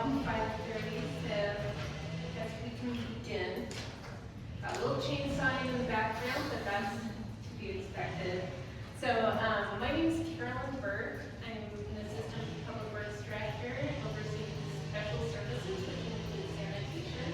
about 5:30, so I guess we can begin. A little chainsawing in the background, but that's to be expected. So my name is Carolyn Burke. I'm an assistant public works director overseeing special services, which includes sanitation.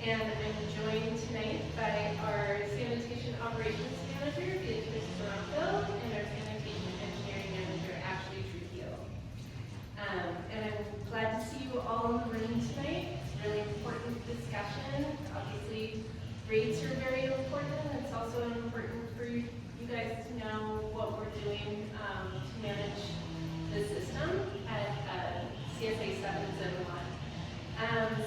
And I'm joined tonight by our sanitation operations manager, Beatrice Toronto, and our sanitation engineering manager, Ashley Trujillo. And I'm glad to see you all in the room tonight. It's a really important discussion. Obviously, rates are very important. It's also important for you guys to know what we're doing to manage the system at CSA 7 Zone 1.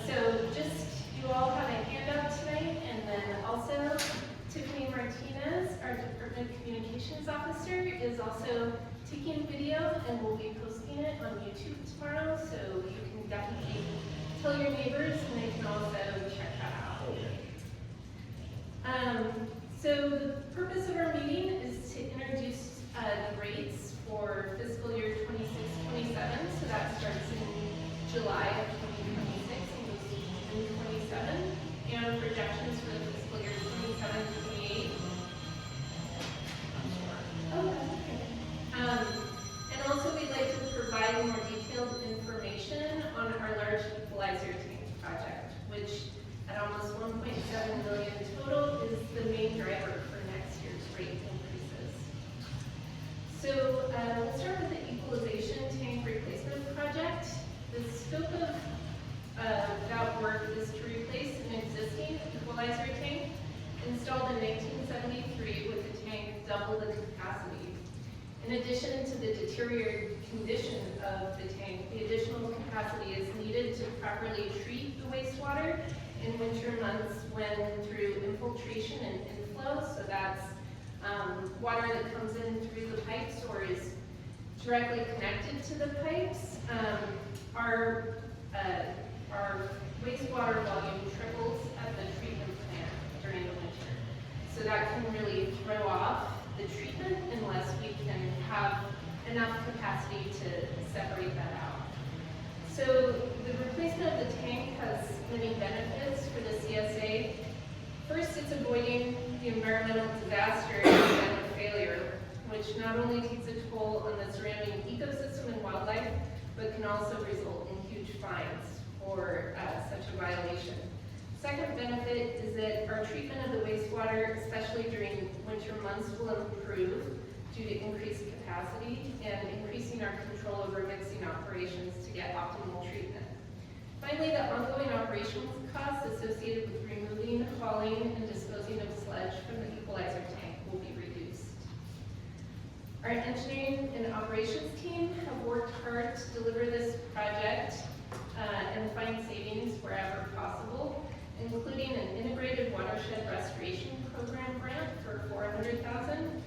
So just, you all have a handout tonight, and then also Tiffany Martinez, our Department of Communications Officer, is also taking video and will be posting it on YouTube tomorrow, so you can definitely tell your neighbors and they can also check that out. So the purpose of our meeting is to introduce the rates for fiscal year 26-27. So that starts in July of 2026 and goes through 27, and projections for the fiscal year 27-28. Oh, that's okay. And also we'd like to provide more detailed information on our large equalizer tank project, which at almost 1.7 million total is the main driver for next year's rate increases. So we'll start with the equalization tank replacement project. The scope of that work is to replace an existing equalizer tank installed in 1973 with a tank double the capacity. In addition to the deteriorated condition of the tank, the additional capacity is needed to properly treat the wastewater in winter months when through infiltration and inflow. So that's water that comes in through the pipes or is directly connected to the pipes. Our wastewater volume triples at the treatment plant during the winter. So that can really throw off the treatment unless we can have enough capacity to separate that out. So the replacement of the tank has many benefits for the CSA. First, it's avoiding the environmental disaster in the event of failure, which not only takes a toll on the surrounding ecosystem and wildlife, but can also result in huge fines for such a violation. Second benefit is that our treatment of the wastewater, especially during winter months, will improve due to increased capacity and increasing our control over mixing operations to get optimal treatment. Finally, the ongoing operational costs associated with removing, hauling, and disposing of sludge from the equalizer tank will be reduced. Our engineering and operations team have worked hard to deliver this project and find savings wherever possible, including an integrated watershed restoration program grant for $400,000,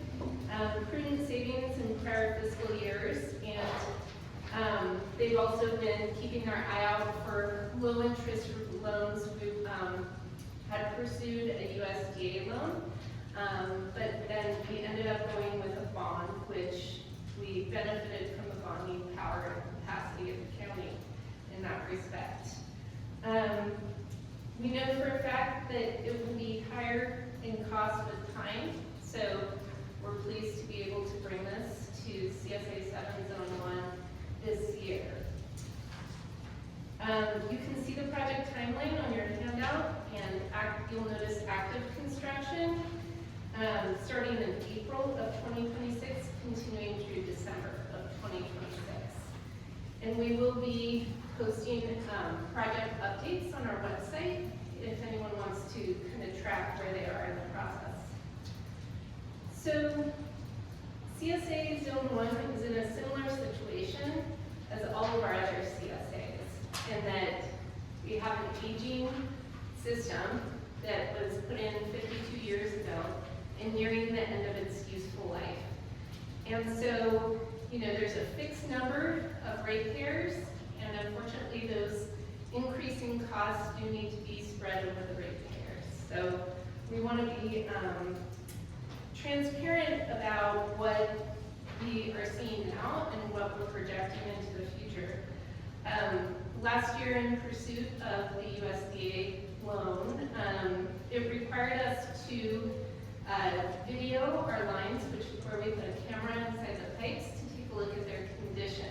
prudent savings in prior fiscal years, and they've also been keeping their eye out for low interest loans. We had pursued a USDA loan, but then we ended up going with a bond, which we benefited from the bonding power and capacity of the county in that respect. We know for a fact that it will be higher in cost with time, so we're pleased to be able to bring this to CSA 7 Zone 1 this year. You can see the project timeline on your handout, and you'll notice active construction starting in April of 2026, continuing through December of 2026. And we will be posting project updates on our website if anyone wants to kind of track where they are in the process. So CSA Zone 1 is in a similar situation as all of our other CSAs, in that we have an aging system that was put in 52 years ago and nearing the end of its useful life. And so, there's a fixed number of ratepayers, and unfortunately those increasing costs do need to be spread over the ratepayers. So we want to be transparent about what we are seeing now and what we're projecting into the future. Last last year in pursuit of the USDA loan, it required us to video our lines, where we put a camera inside the pipes to take a look at their condition.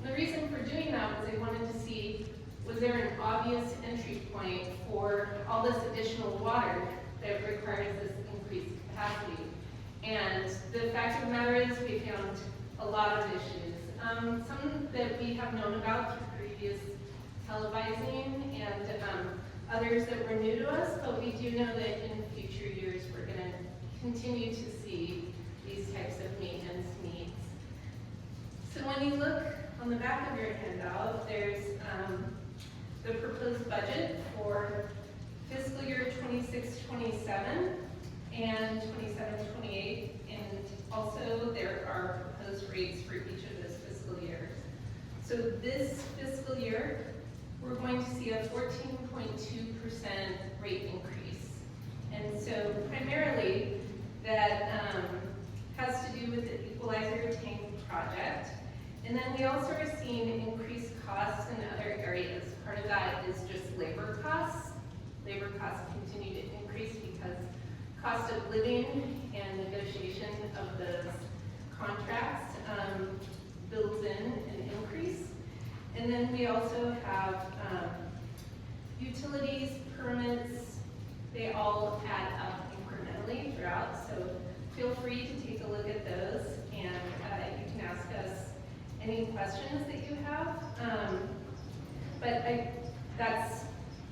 And the reason for doing that was they wanted to see, was there an obvious entry point for all this additional water that requires this increased capacity? And the fact of the matter is we found a lot of issues. Some that we have known about through previous televising and others that were new to us, but we do know that in future years we're going to continue to see these types of maintenance needs. So when you look on the back of your handout, there's the proposed budget for fiscal year 26-27 and 27-28, and also there are proposed rates for each of those fiscal years. So this fiscal year, we're going to see a 14.2% rate increase. And so primarily that has to do with the equalizer tank project. And then we also are seeing increased costs in other areas. Part of that is just labor costs. Labor costs continue to increase because cost of living and negotiation of those contracts builds in an increase. And then we also have utilities, permits, they all add up incrementally throughout. So feel free to take a look at those, and you can ask us any questions that you have.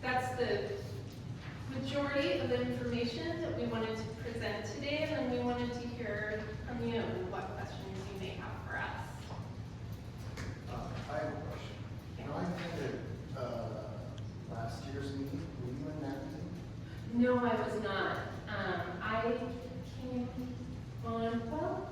That's the majority of the information that we wanted to present today, and then we wanted to hear from you what questions you may have for us. I have a question. Yeah. Now, I attended last year's meeting. Were you in that meeting? No, I was not. I came on, well,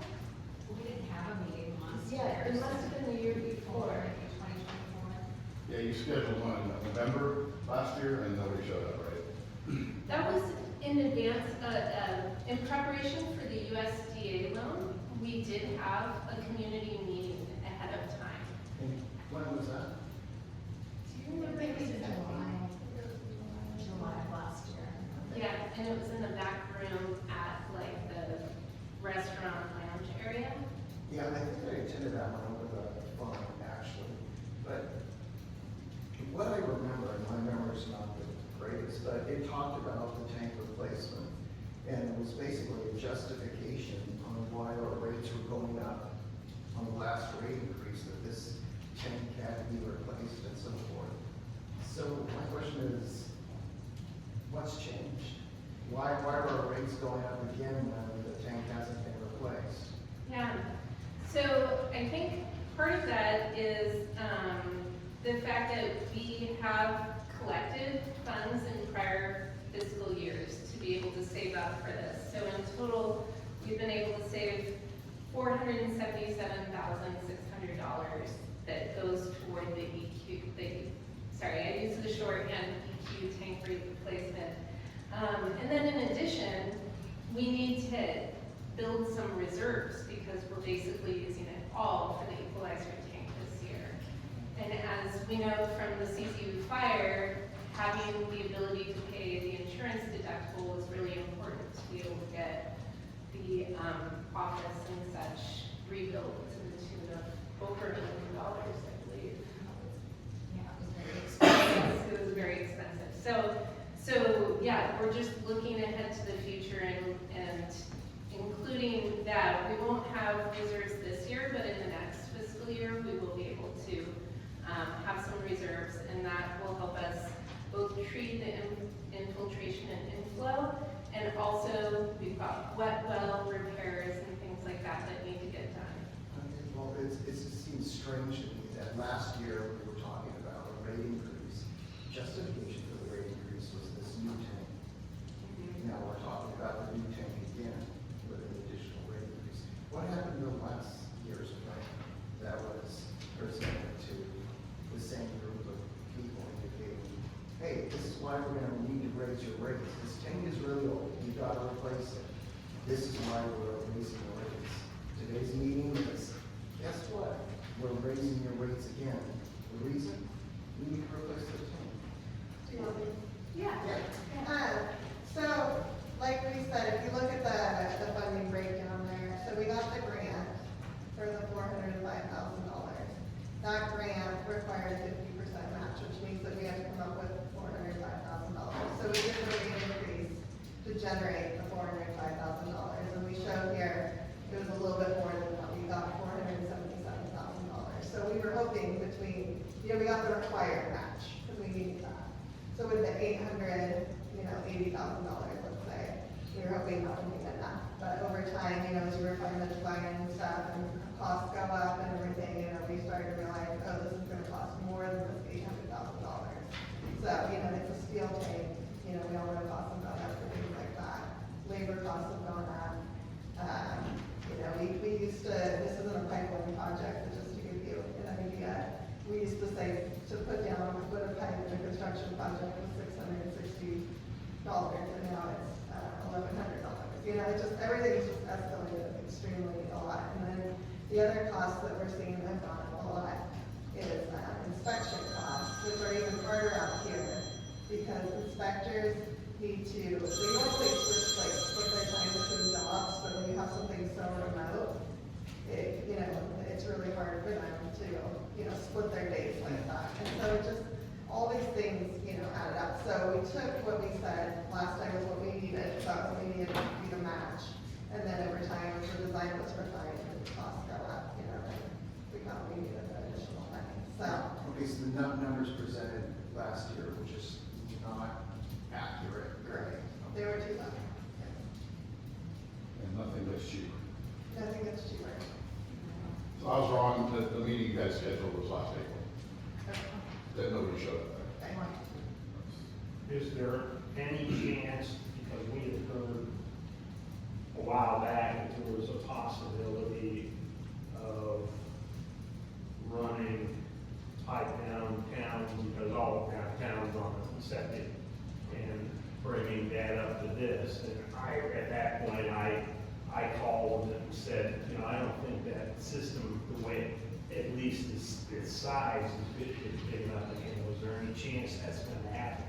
We didn't have a meeting last yeah, year. it must have been the year before. 2024. Yeah, you scheduled one in November last year and nobody showed up, right? That was in advance, in preparation for the USDA loan. We did have a community meeting ahead of time. And when was that? Do you remember? It was in July of last year. Yeah, and it was in the back room at like the restaurant lounge area. Yeah, I think I attended that one over the phone, actually. But what I remember, and my memory's not the greatest, but it talked about the tank replacement. And it was basically a justification on why our rates were going up on the last rate increase, that this tank had to be replaced and so forth. So my question is, what's changed? Why are our rates going up again when the tank hasn't been replaced? Yeah, so I think part of that is the fact that we have collected funds in prior fiscal years to be able to save up for this. So in total, we've been able to save $477,600 that goes toward the I used the shorthand EQ tank replacement. And then in addition, we need to build some reserves because we're basically using it all for the equalizer tank this year. And as we know from the CSA fire, having the ability to pay the insurance deductible was really important to be able to get the office and such rebuilt to the tune of over $1 million, I believe. Yeah, it was very expensive. It was very expensive. So yeah, we're just looking ahead to the future and including that, we won't have reserves this year, but in the next fiscal year, we will be able to have some reserves, and that will help us both treat the infiltration and inflow, and also we've got wet well repairs and things like that that need to get done. Okay, well, it seems strange to me that last year we were talking about a rate increase. Justification for the rate increase was this new tank. Now we're talking about the new tank again with an additional rate increase. What happened to last year's plan that was presented to the same group of people indicating, hey, this is why we're gonna need to raise your rates. This tank is really old, you gotta replace it. This is why we're raising the rates. Today's meeting is, guess what? We're raising your rates again. The reason? we need to replace the tank. Do you want me? Yeah. So, like we said, if you look at the funding breakdown there, so we got the grant for the $405,000. That grant requires 50% match, which means that we have to come up with $405,000. So we did the rate increase to generate the $405,000, and we showed here, it was a little bit more than that, we got $477,000. So we were hoping between, we got the required match, because we needed that. So with the $80,000, let's say, we were hoping that would be enough. But over time, as you refine the design and stuff, and costs go up and everything, we started to realize, oh, this is gonna cost more than this $800,000. So, it's a steel tank, we all know costs have gone up for things like that. Labor costs have gone up. We used to, this isn't a pipeline project, but just to give you an idea, we used to say to put down a foot of pipe in a construction project was $660, and now it's $1,100. It just, everything's just escalated extremely a lot. And then the other costs that we're seeing that have gone up a lot is inspection costs, which are even harder out here, because inspectors need to, they normally split their time between jobs, but when you have something so remote, it's really hard for them to, split their days like that. And so it just, all these things, added up. So we took what we said last time was what we needed, thought what we needed to be the match. And then over time, as the design was refined and the costs go up, then we found we needed the additional money. So, Okay, so the numbers presented last year were just not accurate. correct. They were too low. And nothing gets cheaper. Nothing gets cheaper. So I was wrong, the meeting you guys scheduled was last April, that nobody showed up there. Okay. Is there any chance, because we had heard a while back that there was a possibility of running pipe downtown, because all of downtown's on the septic, and bringing that up to this, and at that point, I called and said, I don't think that system, the way, at least its size is big enough to handle. Is there any chance that's gonna happen?